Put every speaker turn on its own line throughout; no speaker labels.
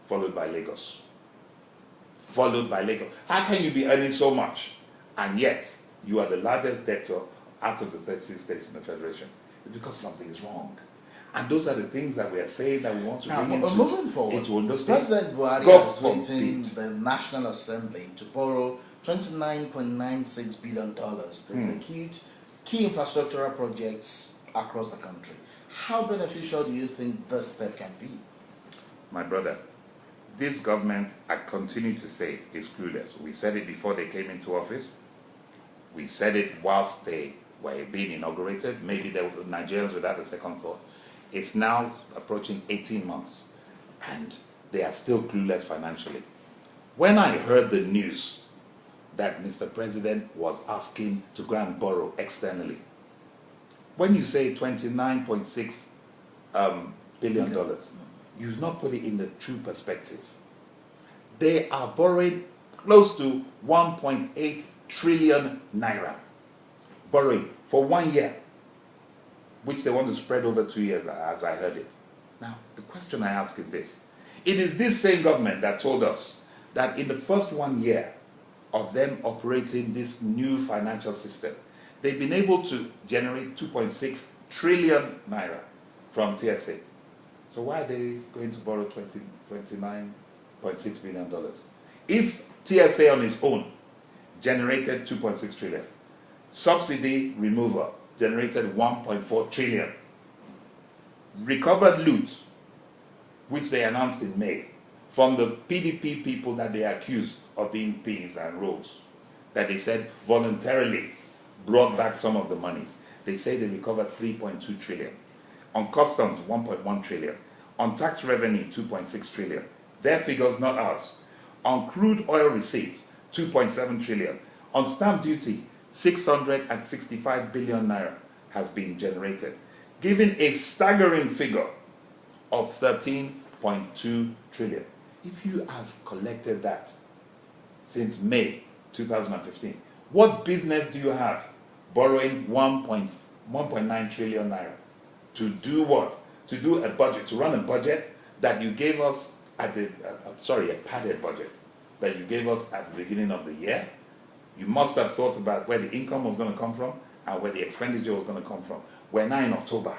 followed by Lagos. Followed by Lagos. How can you be earning so much and yet you are the largest debtor out of the 36 states in the Federation? It's because something is wrong. And those are the things that we are saying that we want to bring into
moving forward, President Buhari has written the National Assembly to borrow $29.96 billion to execute key infrastructural projects across the country. How beneficial do you think this step can be?
My brother, this government, I continue to say it, is clueless. We said it before they came into office. We said it whilst they were being inaugurated. Maybe the Nigerians would have a second thought. It's now approaching 18 months, and they are still clueless financially. When I heard the news that Mr. President was asking to go and borrow externally, when you say $29.6 billion, you've not put it in the true perspective. They are borrowing close to 1.8 trillion naira, borrowing for 1 year, which they want to spread over 2 years, as I heard it. Now, the question I ask is this. It is this same government that told us that in the first 1 year of them operating this new financial system, they've been able to generate 2.6 trillion naira from TSA. So why are they going to borrow $29.6 billion? If TSA on its own generated 2.6 trillion, subsidy removal generated 1.4 trillion, recovered loot, which they announced in May, from the PDP people that they accused of being thieves and rogues, that they said voluntarily brought back some of the monies. They say they recovered 3.2 trillion. On customs, 1.1 trillion. On tax revenue, 2.6 trillion. Their figures, not ours. On crude oil receipts, 2.7 trillion. On stamp duty, 665 billion naira has been generated, giving a staggering figure of 13.2 trillion. If you have collected that since May 2015, what business do you have borrowing 1.9 trillion naira to do what? To do a budget, to run a budget that you gave us at the, a padded budget that you gave us at the beginning of the year. You must have thought about where the income was going to come from and where the expenditure was going to come from. We're now in October.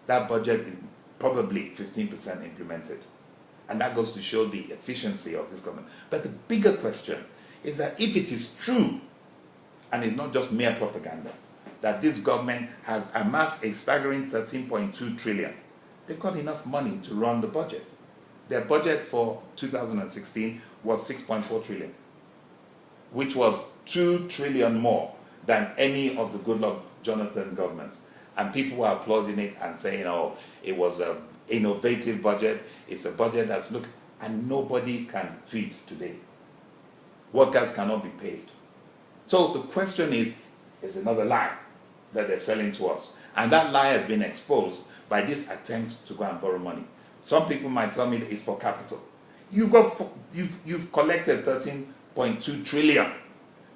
That budget is probably 15% implemented. And that goes to show the efficiency of this government. But the bigger question is that if it is true, and it's not just mere propaganda, that this government has amassed a staggering 13.2 trillion, they've got enough money to run the budget. Their budget for 2016 was 6.4 trillion, which was 2 trillion more than any of the Goodluck Jonathan governments. And people were applauding it and saying, oh, it was an innovative budget. It's a budget that's, look, and nobody can feed today. Workers cannot be paid. So the question is, it's another lie that they're selling to us. And that lie has been exposed by this attempt to go and borrow money. Some people might tell me that it's for capital. You've collected 13.2 trillion.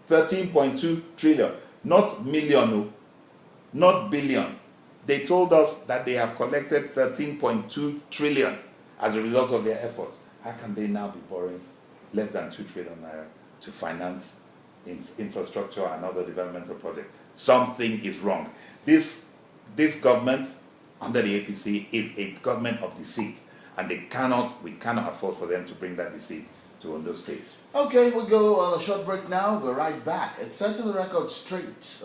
13.2 trillion. Not million, not billion. They told us that they have collected 13.2 trillion as a result of their efforts. How can they now be borrowing less than 2 trillion naira to finance infrastructure and other developmental projects? Something is wrong. This government under the APC is a government of deceit, and we cannot afford for them to bring that deceit to Ondo State.
Okay, we'll go on a short break now. We're right back. It's Setting the Record Straight.